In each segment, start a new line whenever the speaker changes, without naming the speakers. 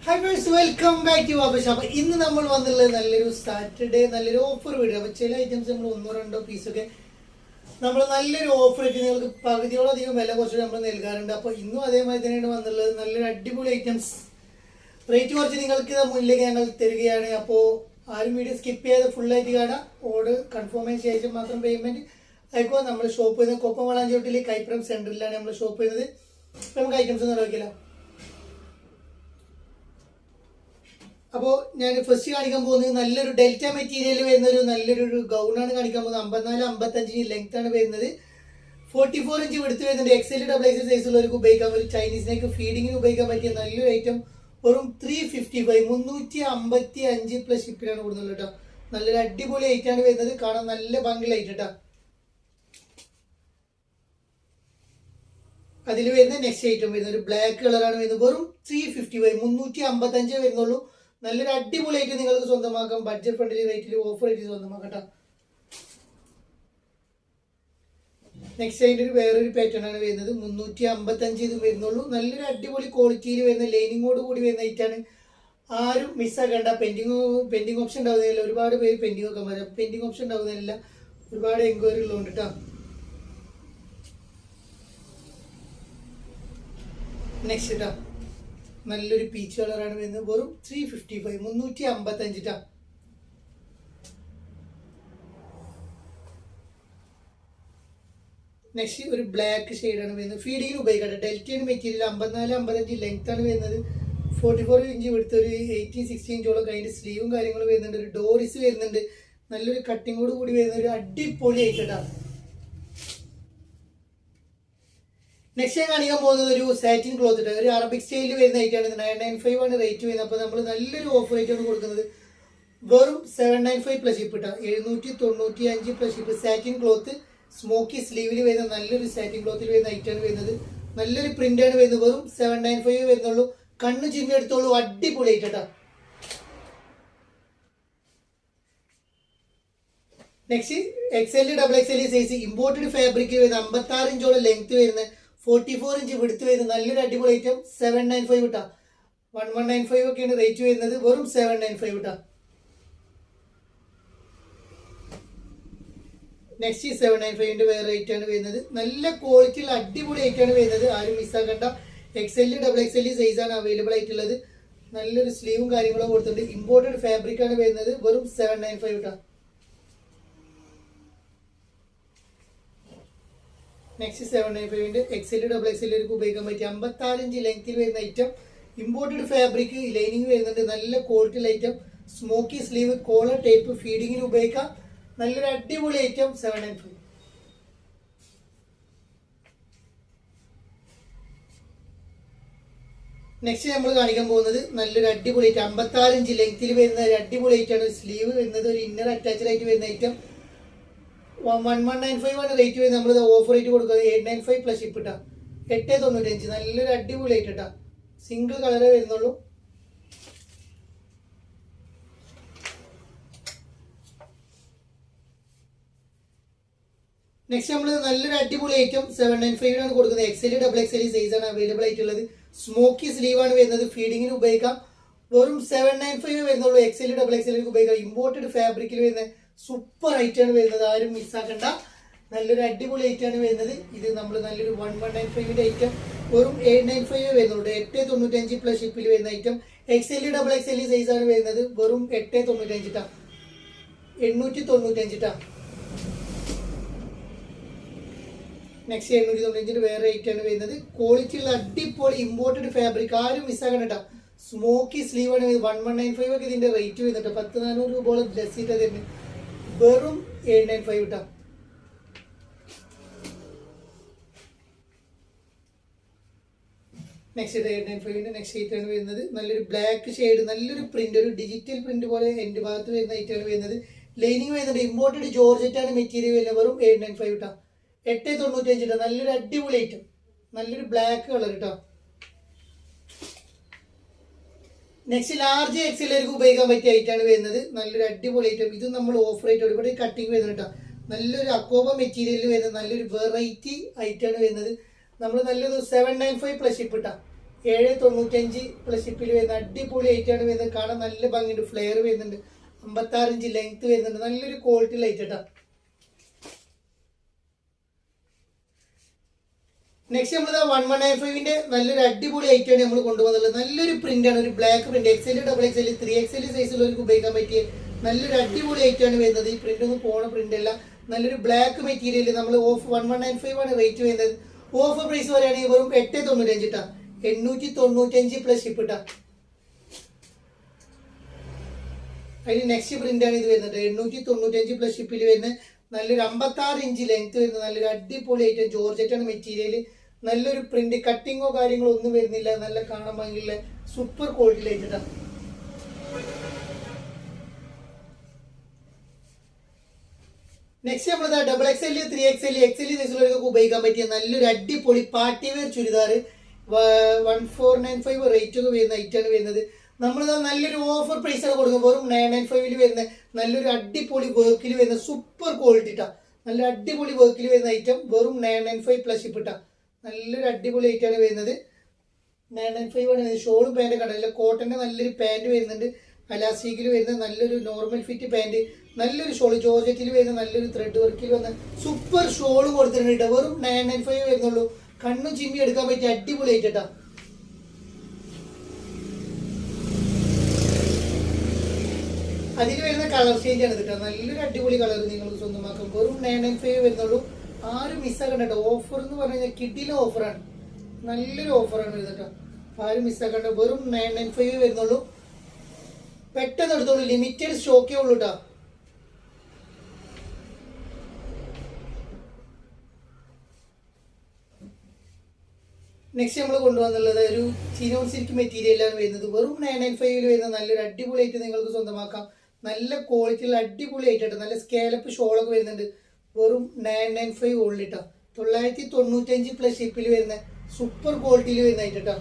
High friends, welcome back to Waba shop. ഇന്ന് നമ്മൾ വന്നുള്ളത് നല്ലൊരു സാറ്റർഡേ നല്ലൊരു ഓഫർ വീഡിയോ. അപ്പോൾ ചില ഐറ്റംസ് നമ്മൾ ഒന്നോ രണ്ടോ പീസൊക്കെ നമ്മൾ നല്ലൊരു ഓഫർ ആയിട്ട് നിങ്ങൾക്ക് പകുതിയോളധികം വില കുറച്ച് നമ്മൾ നൽകാറുണ്ട്. അപ്പോൾ ഇന്നും അതേമാതിരി തന്നെയാണ് വന്നുള്ളത്. നല്ലൊരു അടിപൊളി ഐറ്റംസ് റേറ്റ് കുറച്ച് നിങ്ങൾക്ക് മുന്നിലേക്ക് ഞങ്ങൾ തരികയാണ്. അപ്പോൾ ആരും വീഡിയോ സ്കിപ്പ് ചെയ്യാതെ ഫുള്ളായിട്ട് കാണാം. ഓർഡർ കൺഫേം ചെയ്ത ശേഷം മാത്രം പേയ്മെൻറ്റ് അയക്കുക. നമ്മൾ ഷോപ്പ് ചെയ്യുന്നത് കൊപ്പം വളാഞ്ചോട്ടിൽ കൈപ്പുറം സെൻറ്ററിലാണ് നമ്മൾ ഷോപ്പ് ചെയ്യുന്നത്. അപ്പോൾ നമുക്ക് ഐറ്റംസ് ഒന്നും നോക്കില്ല. അപ്പോൾ ഞാൻ ഫസ്റ്റ് കാണിക്കാൻ പോകുന്നത് നല്ലൊരു ഡെൽറ്റ മെറ്റീരിയൽ വരുന്ന ഒരു നല്ലൊരു ഗൗണാണ് കാണിക്കാൻ പോകുന്നത്. 54-55 ലെങ്ത് ആണ് വരുന്നത്. 44 ഇഞ്ച് എടുത്ത് വരുന്നുണ്ട്. XL ഡബിൾ XL സൈസുള്ളവർക്ക് ഉപയോഗിക്കാൻ പറ്റും. ചൈനീസിനേക്ക് ഫീഡിങ്ങിന് ഉപയോഗിക്കാൻ പറ്റിയ നല്ലൊരു ഐറ്റം. വെറും 355 355 പ്ലസ് ഷിപ്പിലാണ് കൊടുക്കുന്നത് കേട്ടോ. നല്ലൊരു അടിപൊളി ഐറ്റാണ് വരുന്നത്. കാണാൻ നല്ല ഭംഗിയുള്ള ഐറ്റം കേട്ടോ. അതിൽ വരുന്ന നെക്സ്റ്റ് ഐറ്റം വരുന്നത് ഒരു ബ്ലാക്ക് കളറാണ് വരുന്നത്. വെറും 355 355 വരുന്നുള്ളൂ. നല്ലൊരു അടിപൊളി ആയിട്ട് നിങ്ങൾക്ക് സ്വന്തമാക്കാം. ബഡ്ജറ്റ് ഫ്രണ്ട്ലി റേറ്റിൽ ഓഫർ ആയിട്ട് സ്വന്തമാക്കട്ടോ. നെക്സ്റ്റ് അതിൻ്റെ വേറൊരു പാറ്റേൺ ആണ് വരുന്നത്. 355 ഇത് വരുന്നുള്ളൂ. നല്ലൊരു അടിപൊളി ക്വാളിറ്റിയിൽ വരുന്ന ലൈനിങ്ങോട് കൂടി വരുന്ന ഐറ്റാണ്. ആരും മിസ്സാക്കണ്ട. പെൻഡിങ് ഓപ്ഷൻ ഉണ്ടാവുന്നില്ല. ഒരുപാട് പേര് പെൻഡിങ് ഒക്കെ വരാം. പെൻഡിങ് ഓപ്ഷൻ ഉണ്ടാവുന്നില്ല. ഒരുപാട് എൻക്വയറി ഉള്ളതുകൊണ്ട് കേട്ടോ. നെക്സ്റ്റ് കേട്ടോ, നല്ലൊരു പീച്ച് കളറാണ് വരുന്നത്. വെറും 355 355 ട്ടാ. നെക്സ്റ്റ് ഒരു ബ്ലാക്ക് ഷെയ്ഡാണ് വരുന്നത്. ഫീഡിങ്ങിന് ഉപയോഗിക്കട്ടെ. ഡെൽറ്റയാണ് മെറ്റീരിയൽ. 54-55 ലെങ്ത് ആണ് വരുന്നത്. 44 ഇഞ്ച് എടുത്ത് ഒരു 18-16 ഇഞ്ചോളം അതിൻ്റെ സ്ലീവും കാര്യങ്ങളും വരുന്നുണ്ട്. ഒരു ഡോറിസ് വരുന്നുണ്ട്. നല്ലൊരു കട്ടിങ്ങോട് കൂടി വരുന്ന ഒരു അടിപൊളി ആയിട്ടാണ്. നെക്സ്റ്റ് ഞാൻ കാണിക്കാൻ പോകുന്നത് ഒരു സാറ്റിൻ ക്ലോത്ത് ഇട്ട് ഒരു അറബിക് സ്റ്റൈലിൽ വരുന്ന ഐറ്റാണ്. 995 ആണ് റേറ്റ് വരുന്നത്. അപ്പോൾ നമ്മൾ നല്ലൊരു ഓഫർ റേറ്റാണ് കൊടുക്കുന്നത്. വെറും 795 പ്ലസ് ഷിപ്പ് ഇട്ടാ. 795 plus ship. Satin cloth smokey സ്ലീവിൽ വരുന്ന നല്ലൊരു സാറ്റിൻ ക്ലോത്തിൽ വരുന്ന ഐറ്റാണ് വരുന്നത്. നല്ലൊരു പ്രിന്റാണ് വരുന്നത്. വെറും 795 വരുന്നുള്ളൂ. കണ്ണ് ചിമ്മി എടുത്തോളൂ. അടിപൊളി ആയിട്ടാ. Next XL double XL size imported fabric വരുന്ന 56 ഇഞ്ചോളം ലെങ്ത് വരുന്ന 44 ഇഞ്ച് വിടുത്ത് വരുന്ന നല്ലൊരു അടിപൊളി ഐറ്റം. 795 ഇട്ടാ. 1195 ഒക്കെയാണ് റേറ്റ് വരുന്നത്. വെറും 795 ഇട്ടാ. നെക്സ്റ്റ് 795 വേറെ റേറ്റ് ആണ് വരുന്നത്. നല്ല ക്വാളിറ്റിയുള്ള അടിപൊളി ഐറ്റാണ് വരുന്നത്. ആരും മിസ്സാക്കണ്ട. XL ഡബിൾ XL സൈസാണ് അവൈലബിൾ ആയിട്ടുള്ളത്. നല്ലൊരു സ്ലീവും കാര്യങ്ങളും കൊടുത്തിട്ടുണ്ട്. ഇമ്പോർട്ടഡ് ഫാബ്രിക് ആണ് വരുന്നത്. വെറും 795 ഇട്ടാ. നെക്സ്റ്റ് 795 XL ഡബിൾ XL ഉപയോഗിക്കാൻ പറ്റിയ 56 ഇഞ്ച് ലെങ്ത്തിൽ വരുന്ന ഐറ്റം. ഇമ്പോർട്ടഡ് ഫാബ്രിക് ലൈനിങ് വരുന്നുണ്ട്. നല്ല quality item. Smokey sleeve collar type ഫീഡിങ്ങിന് ഉപയോഗിക്കാം. നല്ലൊരു അടിപൊളി ഐറ്റം. 795. നെക്സ്റ്റ് നമ്മൾ കാണിക്കാൻ പോകുന്നത് നല്ലൊരു അടിപൊളി ഐറ്റം. 56 ഇഞ്ച് ലെങ്ത്തിൽ വരുന്ന ഒരു അടിപൊളി ഐറ്റാണ്. സ്ലീവ് വരുന്നത് ഒരു ഇന്നർ അറ്റാച്ച്ഡ് ആയിട്ട് വരുന്ന ഐറ്റം. 1195 ആണ് റേറ്റ് വരുന്നത്. നമ്മൾ ഓഫർ റേറ്റ് കൊടുക്കുന്നത് 895 പ്ലസ് ഷിപ്പ് ഇട്ടാ. 895. നല്ലൊരു അടിപൊളി ആയിട്ട് ഇട്ടാ. സിംഗിൾ കളറേ വരുന്നുള്ളൂ. നെക്സ്റ്റ് നമ്മൾ നല്ലൊരു അടിപൊളി ഐറ്റം 795 ആണ് കൊടുക്കുന്നത്. XL ഡബിൾ XL സൈസ് ആണ് അവൈലബിൾ ആയിട്ടുള്ളത്. സ്മോക്കി സ്ലീവ് ആണ് വരുന്നത്. ഫീഡിങ്ങിന് ഉപയോഗിക്കാം. വെറും 795 വരുന്നുള്ളൂ. XL ഡബിൾ XL ഉപയോഗിക്കാം. ഇമ്പോർട്ടഡ് ഫാബ്രിക്കിൽ വരുന്ന സൂപ്പർ ഐറ്റാണ് വരുന്നത്. ആരും മിസ്സാക്കണ്ട. നല്ലൊരു അടിപൊളി ഐറ്റാണ് വരുന്നത്. ഇത് നമ്മൾ നല്ലൊരു 1195 ഐറ്റം. വെറും 895 വരുന്നുള്ളൂ. 895 പ്ലസ് ഷിപ്പിൽ വരുന്ന item. XL double XL size ആണ് വരുന്നത്. വെറും 895 ട്ടാ. 895 ട്ടാ. നെക്സ്റ്റ് 895 വേറെ ഐറ്റാണ് വരുന്നത്. ക്വാളിറ്റി ഉള്ള അടിപൊളി ഇമ്പോർട്ടഡ് ഫാബ്രിക്. ആരും മിസ്സാക്കണ്ട കേട്ടോ. സ്മോക്കി സ്ലീവ് ആണ്. 1195 ഒക്കെ ഇതിന്റെ റേറ്റ് വരുന്നുണ്ട്. 10,400 രൂപയോളം ഡ്രസ് ഇട്ടാ തരുന്നത്. വെറും 895 ഇട്ടാ. നെക്സ്റ്റ് 895 നെക്സ്റ്റ് ഐറ്റ് ആണ് വരുന്നത്. നല്ലൊരു ബ്ലാക്ക് ഷെയ്ഡ് നല്ലൊരു പ്രിന്റ് ഒരു ഡിജിറ്റൽ പ്രിന്റ് പോലെ എൻ്റെ ഭാഗത്ത് വരുന്ന ഐറ്റാണ് വരുന്നത്. ലൈനിങ് വരുന്നുണ്ട്. ഇമ്പോർട്ടഡ് ജോർജറ്റ് ആണ് മെറ്റീരിയൽ വരുന്നത്. വെറും 895 ഇട്ടാ. 895 ഇട്ടാ. നല്ലൊരു അടിപൊളി ഐറ്റം. നല്ലൊരു ബ്ലാക്ക് കളർ ഇട്ടാ. നെക്സ്റ്റ് ലാർജ് XL ഉപയോഗിക്കാൻ പറ്റിയ ഐറ്റാണ് വരുന്നത്. നല്ലൊരു അടിപൊളി ഐറ്റം. ഇത് നമ്മൾ ഓഫർ ആയിട്ട് ഇവിടെ കട്ടിങ് വരുന്നുണ്ട് കേട്ടോ. നല്ലൊരു അക്കോബ മെറ്റീരിയൽ വരുന്നത്. നല്ലൊരു വെറൈറ്റി ഐറ്റാണ് വരുന്നത്. നമ്മൾ നല്ലൊരു 795 പ്ലസ് ഷിപ്പ് ഇട്ടാ. 795 പ്ലസ് ഷിപ്പിൽ വരുന്ന അടിപൊളി ആയിട്ടാണ് വരുന്നത്. കാണാൻ നല്ല ഭംഗിയുണ്ട്. ഫ്ലെയർ വരുന്നുണ്ട്. 56 ഇഞ്ച് ലെങ്ത് വരുന്നുണ്ട്. നല്ലൊരു ക്വാളിറ്റി ലൈറ്റ് കേട്ടോ. നെക്സ്റ്റ് നമ്മൾ 1195ന്റെ നല്ലൊരു അടിപൊളി ഐറ്റാണ് നമ്മൾ കൊണ്ടുപോകുന്നത്. നല്ലൊരു പ്രിന്റ് ആണ്, ഒരു black print. XL, XXL, 3XL സൈസിലുള്ളവർക്ക് ഉപയോഗിക്കാൻ പറ്റിയ നല്ലൊരു അടിപൊളി ഐറ്റാണ് വരുന്നത്. ഈ പ്രിന്റ് ഒന്നും പോണ പ്രിന്റ് അല്ല. നല്ലൊരു ബ്ലാക്ക് മെറ്റീരിയൽ. നമ്മൾ ഓഫ് 1195 ആണ് റേറ്റ് വരുന്നത്. ഓഫർ പ്രൈസ് പറയുകയാണെങ്കിൽ വെറും 895 ഇട്ടാ, 895 പ്ലസ് ഷിപ്പ് ഇട്ടാ. അതിന് നെക്സ്റ്റ് പ്രിന്റ് ആണ് ഇത് വരുന്നത്. 895 പ്ലസ് ഷിപ്പിൽ വരുന്ന നല്ലൊരു 56 ഇഞ്ച് ലെങ്ത് വരുന്ന നല്ലൊരു അടിപൊളി ഐറ്റം. ജോർജറ്റ് ആണ് മെറ്റീരിയൽ. നല്ലൊരു പ്രിന്റ്, കട്ടിങ്ങോ കാര്യങ്ങളോ ഒന്നും വരുന്നില്ല. നല്ല കാണാൻ ഭംഗിയുള്ള സൂപ്പർ ക്വാളിറ്റി ലൈറ്റ്. നെക്സ്റ്റ് നമ്മൾ XXL, 3XL, XL സൈസിലൊക്കെ ഉപയോഗിക്കാൻ പറ്റിയ നല്ലൊരു അടിപൊളി പാർട്ടി വെയർ ചുരിദാർ 1495 റേറ്റ് ഒക്കെ വരുന്ന ഐറ്റാണ് വരുന്നത്. നമ്മളിതാ നല്ലൊരു ഓഫർ പ്രൈസ് ആണ് കൊടുക്കുന്നത്. വെറും 995 വരുന്ന നല്ലൊരു അടിപൊളി വർക്കിൽ വരുന്ന സൂപ്പർ ക്വാളിറ്റി ഇട്ടാ. നല്ല അടിപൊളി വർക്കിൽ വരുന്ന ഐറ്റം വെറും 995 പ്ലസ് ഷിപ്പ് ഇട്ടാ. നല്ലൊരു അടിപൊളി ഐറ്റാണ് വരുന്നത്. 995 ആണ്. ഷോളും പാൻറ് കണ്ടല്ല, കോട്ടന്റെ നല്ലൊരു പാൻറ് വരുന്നുണ്ട്. അലാസ്റ്റിക്കിൽ വരുന്ന നല്ലൊരു നോർമൽ ഫിറ്റ് പാൻറ്, നല്ലൊരു ഷോൾ, ജോർജറ്റിൽ വരുന്ന നല്ലൊരു ത്രെഡ് വർക്കിൽ വന്ന സൂപ്പർ ഷോൾ കൊടുത്തിട്ടുണ്ട്. വെറും 995 വരുന്നുള്ളൂ. കണ്ണും ചിമ്മി എടുക്കാൻ പറ്റിയ അടിപൊളി ഐറ്റാ. അതിൽ വരുന്ന കളർ ചേഞ്ച് ആണ് കേട്ടോ. നല്ലൊരു അടിപൊളി കളർ നിങ്ങൾക്ക് സ്വന്തമാക്കാം. വെറും 995 വരുന്നുള്ളൂ. ആരും മിസ്സാക്കണ്ട കേട്ടോ. ഓഫർ എന്ന് പറഞ്ഞു കഴിഞ്ഞാൽ കിഡിലെ ഓഫറാണ്. നല്ലൊരു ഓഫറാണ് വരുന്നത് കേട്ടോ. ആരും മിസ്സാക്കണ്ട. വെറും 995 വരുന്നുള്ളൂ. പെട്ടെന്ന് എടുത്തോളൂ. ലിമിറ്റഡ് സ്റ്റോക്കേ ഉള്ളൂ കേട്ടോ. നെക്സ്റ്റ് നമ്മൾ കൊണ്ടുവന്നുള്ളത് ഒരു ചിനോൺ സിൽക്ക് മെറ്റീരിയലാണ് വരുന്നത്. വെറും 995 വരുന്ന നല്ലൊരു അടിപൊളിയായിട്ട് നിങ്ങൾക്ക് സ്വന്തമാക്കാം. നല്ല ക്വാളിറ്റിയുള്ള അടിപൊളി ആയിട്ടാണ്. നല്ല സ്കേലപ്പ് ഷോളൊക്കെ വരുന്നുണ്ട്. വെറും 995 ഉള്ളിട്ടോ. 995 പ്ലസ് ഷിപ്പിൽ വരുന്ന സൂപ്പർ ക്വാളിറ്റിയിൽ വരുന്ന ആയിട്ടോ.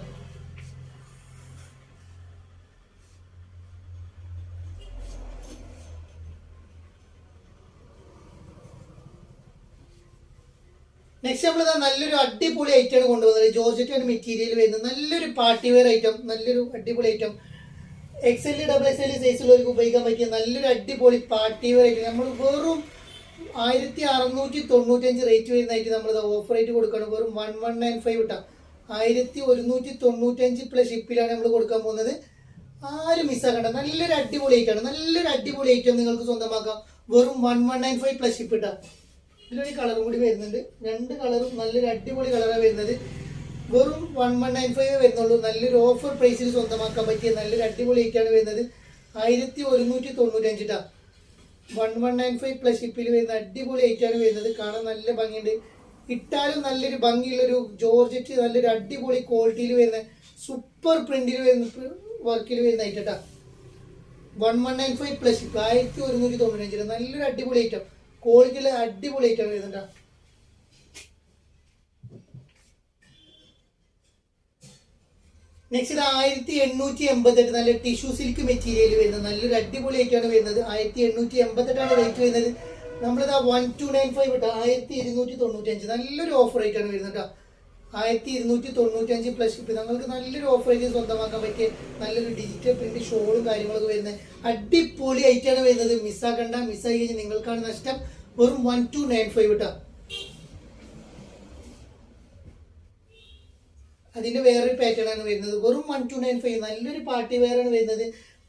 നെക്സ്റ്റ് നമ്മൾ നല്ലൊരു അടിപൊളി ഐറ്റമാണ് കൊണ്ടുവന്നത്. ജോർജറ്റ് ആണ് മെറ്റീരിയൽ വരുന്നത്. നല്ലൊരു പാർട്ടി വെയർ ഐറ്റം, നല്ലൊരു അടിപൊളി ഐറ്റം. XL, XXL സൈസിലുള്ളവർക്ക് ഉപയോഗിക്കാൻ പറ്റിയ നല്ലൊരു അടിപൊളി പാർട്ടി വെയർ ഐറ്റം. നമ്മൾ വെറും 1695 റേറ്റ് വരുന്നതായിട്ട് നമ്മൾ ഓഫർ റേറ്റ് കൊടുക്കണം. വെറും 1195 ഇട്ടാ. 1195 പ്ലസ് ഷിപ്പിലാണ് നമ്മൾ കൊടുക്കാൻ പോകുന്നത്. ആരും മിസ്സാക്കണ്ട. നല്ലൊരു അടിപൊളി ഐറ്റാണ്. നല്ലൊരു അടിപൊളി ഐറ്റം നിങ്ങൾക്ക് സ്വന്തമാക്കാം. വെറും 1195 പ്ലസ് ഷിപ്പ് ഇട്ടാ. ഇതിലൊരു കളറും കൂടി വരുന്നുണ്ട്. രണ്ട് കളറും നല്ലൊരു അടിപൊളി കളറാണ് വരുന്നത്. വെറും 1195 വരുന്നുള്ളൂ. നല്ലൊരു ഓഫർ പ്രൈസിൽ സ്വന്തമാക്കാൻ പറ്റിയ നല്ലൊരു അടിപൊളി ഐറ്റാണ് വരുന്നത്. 1195 ഇട്ടാ. 1195 പ്ലസ് ഷിപ്പിൽ വരുന്ന അടിപൊളി ഐറ്റാണ് വരുന്നത്. കാണാൻ നല്ല ഭംഗിയുണ്ട്. ഇട്ടാലും നല്ലൊരു ഭംഗിയുള്ളൊരു ജോർജറ്റ്, നല്ലൊരു അടിപൊളി ക്വാളിറ്റിയിൽ വരുന്ന സൂപ്പർ പ്രിന്റിൽ വരുന്ന വർക്കിൽ വരുന്ന ഐറ്റാ. 1195 പ്ലസ് ഷിപ്പ് 1195. നല്ലൊരു അടിപൊളി ഐറ്റം. ക്വാളിറ്റിയിലെ അടിപൊളി ഐറ്റം വരുന്നുണ്ടാ. നെക്സ്റ്റ് 1888 നല്ല ടിഷ്യൂ സിൽക്ക് മെറ്റീരിയൽ വരുന്നത്. നല്ലൊരു അടിപൊളി ഐറ്റാണ് വരുന്നത്. 1888 റേറ്റ് വരുന്നത്. നമ്മളിതാ 1295 ഇട്ടാ. 1295 നല്ലൊരു ഓഫർ റേറ്റാണ് വരുന്നത് കേട്ടോ. 1295 പ്ലസ് ഷിപ്പ്. നിങ്ങൾക്ക് നല്ലൊരു ഓഫർ റേറ്റ് സ്വന്തമാക്കാൻ പറ്റിയ നല്ലൊരു ഡിജിറ്റൽ പ്രിന്റ് ഷോളും കാര്യങ്ങളൊക്കെ വരുന്നത്. അടിപൊളി ഐറ്റാണ് വരുന്നത്. മിസ്സാക്കണ്ട. മിസ്സായി കഴിഞ്ഞാൽ നിങ്ങൾക്കാണ് നഷ്ടം. വെറും 1295 ഇട്ടാ. അതിന്റെ വേറൊരു പാറ്റേൺ ആണ് വരുന്നത്. വെറും 1295. നല്ലൊരു പാർട്ടി വെയർ ആണ് വരുന്നത്.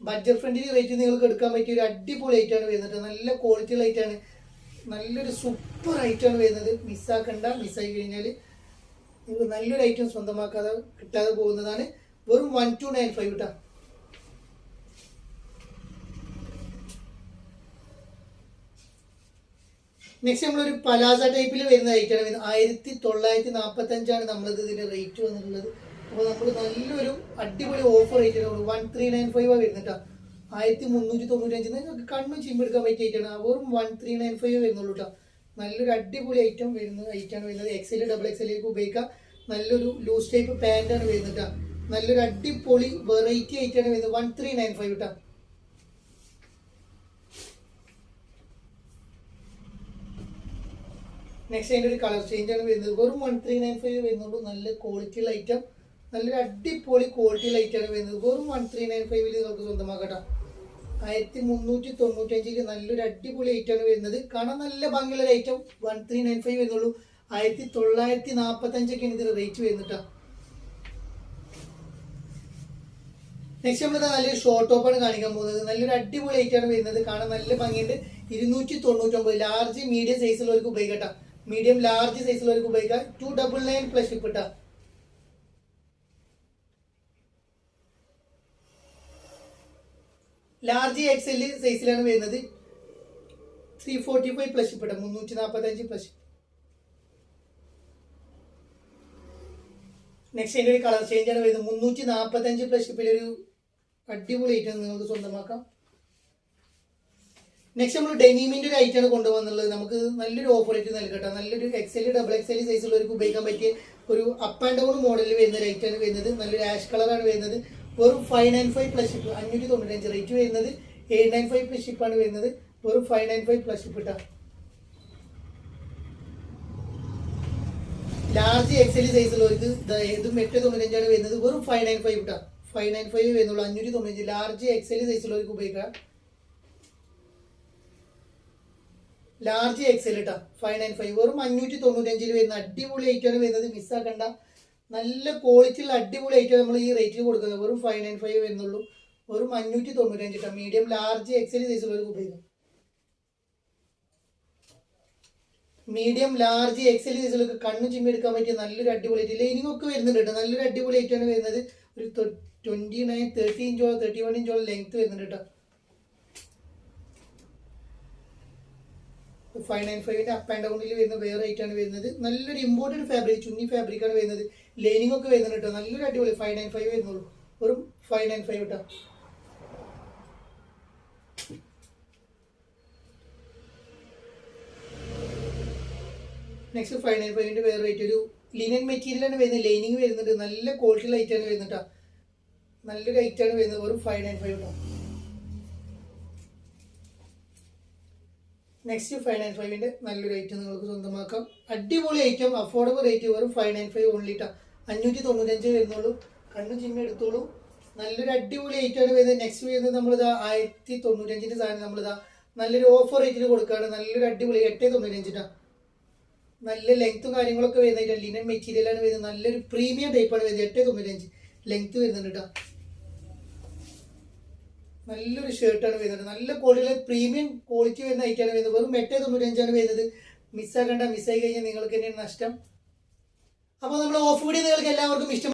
ബഡ്ജറ്റ് ഫ്രണ്ട്ലി റേറ്റ് നിങ്ങൾക്ക് എടുക്കാൻ പറ്റിയ ഒരു അടിപൊളി ഐറ്റാണ് വരുന്നത്. നല്ല ക്വാളിറ്റി ഐറ്റാണ്. നല്ലൊരു സൂപ്പർ ഐറ്റാണ് വരുന്നത്. മിസ്സാക്കണ്ട. മിസ്സായി കഴിഞ്ഞാൽ നിങ്ങൾക്ക് നല്ലൊരു ഐറ്റം സ്വന്തമാക്കാതെ കിട്ടാതെ പോകുന്നതാണ്. വെറും 1295 ഇട്ടാ. നെക്സ്റ്റ് നമ്മളൊരു പലാസ ടൈപ്പിൽ വരുന്ന ഐറ്റാണ് വരുന്നത്. 1945 നമ്മളിത് ഇതിന്റെ റേറ്റ് വന്നിട്ടുള്ളത്. അപ്പോൾ നമ്മൾ നല്ലൊരു അടിപൊളി ഓഫർ റേറ്റ് 1395 വരുന്നുട്ടാ. 1395 നിങ്ങൾക്ക് കണ്ണും ചിമ്പെടുക്കാൻ പറ്റിയ ഐറ്റാണ്. വെറും 1395 വരുന്നുള്ളൂ കേട്ടോ. നല്ലൊരു അടിപൊളി ഐറ്റം വരുന്ന ഐറ്റാണ് വരുന്നത്. XL, XXL ഉപയോഗിക്കാം. നല്ലൊരു ലൂസ് ടൈപ്പ് പാൻറ്റാണ് വരുന്നത് കേട്ടോ. നല്ലൊരു അടിപൊളി വെറൈറ്റി ഐറ്റാണ് വരുന്നത്. 1395 കേട്ടോ. നെക്സ്റ്റ് അതിൻ്റെ ഒരു കളർ ചേഞ്ച് ആണ് വരുന്നത്. വെറും 1395 വരുന്നുള്ളൂ. നല്ല ക്വാളിറ്റിയുള്ള ഐറ്റം, നല്ലൊരു അടിപൊളി ക്വാളിറ്റി ലൈറ്റാണ് വരുന്നത്. വെറും 1395 നിങ്ങൾക്ക് സ്വന്തമാക്കട്ടോ. 1395 നല്ലൊരു അടിപൊളി ഐറ്റാണ് വരുന്നത്. കാണാൻ നല്ല ഭംഗിയുള്ള ഐറ്റം. 1395 വരുന്നുള്ളൂ. 1945 ഇതിന് റേറ്റ് വരുന്നിട്ടാ. നെക്സ്റ്റ് നമ്മൾ നല്ലൊരു ഷോർട്ട് ടോപ്പാണ് കാണിക്കാൻ പോകുന്നത്. നല്ലൊരു അടിപൊളി ഐറ്റാണ് വരുന്നത്. കാണാൻ നല്ല ഭംഗിയുണ്ട്. 299 ലാർജ് മീഡിയം സൈസിലുള്ളവർക്ക് ഉപയോഗിക്കട്ടാ. മീഡിയം ലാർജ് സൈസിലുള്ളവർക്ക് ഉപയോഗിക്കാം. 299 പ്ലസ് ഷിപ്പ് ഇട്ടാ. ലാർജ് എക്സൽ സൈസിലാണ് വരുന്നത്. 345 പ്ലസ് ഷിപ്പ് ഇട്ടാ. 345 പ്ലസ്. നെക്സ്റ്റ് അതിന്റെ ഒരു കളർ ചേഞ്ച് ആണ് വരുന്നത്. 345 പ്ലസ് ഷിപ്പിൽ ഒരു അടിപൊളി ഐറ്റം നിങ്ങൾക്ക് സ്വന്തമാക്കാം. നെക്സ്റ്റ് നമ്മൾ ഡെനിമിന്റെ ഒരു ഐറ്റാണ് കൊണ്ടുവന്നുള്ളത്. നമുക്ക് നല്ലൊരു ഓഫർ റേറ്റ് നൽകട്ടെ. നല്ലൊരു എക്സൽ ഡബിൾ എക്സൽ സൈസുള്ളവർക്ക് ഉപയോഗിക്കാൻ പറ്റിയ ഒരു അപ്പ് ആൻഡ് ഡൗൺ മോഡലിൽ വരുന്ന ഒരു ഐറ്റാണ് വരുന്നത്. നല്ലൊരു ആഷ് കളറാണ് വരുന്നത്. വെറും 595 പ്ലസ് ഷിപ്പ്. 595 റേറ്റ് വരുന്നത്. 895 പ്ലസ് ഷിപ്പാണ് വരുന്നത്. വെറും 595 പ്ലസ് ഷിപ്പ് ഇട്ടാ. ലാർജ് എക്സൽ സൈസുള്ളവർക്ക് ഇതും 895 വരുന്നത്. വെറും 595 ഇട്ടാ. 595 വരുന്നുള്ളൂ. 595 ലാർജ് എക്സൽ സൈസുള്ളവർക്ക് ഉപയോഗിക്കാം. ലാർജ് എക്സൽ ഇട്ടാ. 595 വെറും 595 വരുന്ന അടിപൊളി ഐറ്റാണ് വരുന്നത്. മിസ്സാക്കണ്ട. നല്ല ക്വാളിറ്റിയുള്ള അടിപൊളി ഐറ്റം നമ്മൾ ഈ റേറ്റിൽ കൊടുക്കുന്നത്. വെറും 595 വരുന്നുള്ളൂ. വെറും 595 ഇട്ടാ. മീഡിയം ലാർജ് എക്സൽ സൈസുള്ളവർക്ക് ഉപയോഗിക്കാം. മീഡിയം ലാർജ് എക്സൽ സൈസിലൊക്കെ കണ്ണു ചിമ്മി എടുക്കാൻ പറ്റിയ നല്ലൊരു അടിപൊളി ഐറ്റം. ലൈനിങ് ഒക്കെ വരുന്നുണ്ട് കേട്ടോ. നല്ലൊരു അടിപൊളി ഐറ്റാണ് വരുന്നത്. ഒരു 29 30 ഇഞ്ചോളം 31 ഇഞ്ചോളം ലെങ്ത് വരുന്നുണ്ട് കേട്ടോ. 595 അപ്പ് ആൻഡ് ഡൗണിൽ വരുന്ന വേറെ ഐറ്റാണ് വരുന്നത്. നല്ലൊരു ഇമ്പോർട്ടഡ് ഫാബ്രിക് ചുന്നി ഫാബ്രിക് ആണ് വരുന്നത്. ലൈനിങ് ഒക്കെ വരുന്നുണ്ട് കേട്ടോ. നല്ലൊരു അടിപൊളി 595 വരുന്നുള്ളൂ. വെറും 595 കേട്ടോ. നെക്സ്റ്റ് 595 വേറെ റേറ്റ് ഒരു ലിനൻ മെറ്റീരിയലാണ് വരുന്നത്. ലൈനിങ് വരുന്നുണ്ട്. നല്ല ക്വാളിറ്റി ഐറ്റാണ് വരുന്നത് കേട്ടോ. നല്ലൊരു ഐറ്റാണ് വരുന്നത്. വെറും 595 കേട്ടോ. നെക്സ്റ്റ് 595 നല്ലൊരു ഐറ്റം നിങ്ങൾക്ക് സ്വന്തമാക്കാം. അടിപൊളി ഐറ്റം അഫോർഡബിൾ റേറ്റ്. വെറും 595 ഓൺലി ഇട്ടാ. 595 വരുന്നുള്ളൂ. കണ്ണു ചിമ്മി എടുത്തോളൂ. നല്ലൊരു അടിപൊളി ഐറ്റാണ് വരുന്നത്. നെക്സ്റ്റ് വരുന്നത് നമ്മളിതാ 1095 സാധനം നമ്മളിതാ നല്ലൊരു ഓഫർ റേറ്റിൽ കൊടുക്കുകയാണ്. നല്ലൊരു അടിപൊളി 895 ഇട്ടാ. നല്ല ലെങ്ത്തും കാര്യങ്ങളൊക്കെ വരുന്നതായിട്ട് ലിനൻ മെറ്റീരിയലാണ് വരുന്നത്. നല്ലൊരു പ്രീമിയം ടൈപ്പാണ് വരുന്നത്. 895 ലെങ്ത് വരുന്നുണ്ട് കേട്ടോ. നല്ലൊരു ഷർട്ടാണ് വരുന്നത്. നല്ല ക്വാളിറ്റിയിലെ പ്രീമിയം ക്വാളിറ്റി വരുന്ന ഐറ്റാണ് വരുന്നത്. വെറും 895 വരുന്നത്. മിസ്സാക്കണ്ട. മിസ്സായി കഴിഞ്ഞാൽ നിങ്ങൾക്ക് തന്നെയാണ് നഷ്ടം. അപ്പോൾ നമ്മൾ ഓഫ് വീഡിയോ നിങ്ങൾക്ക് എല്ലാവർക്കും ഇഷ്ടം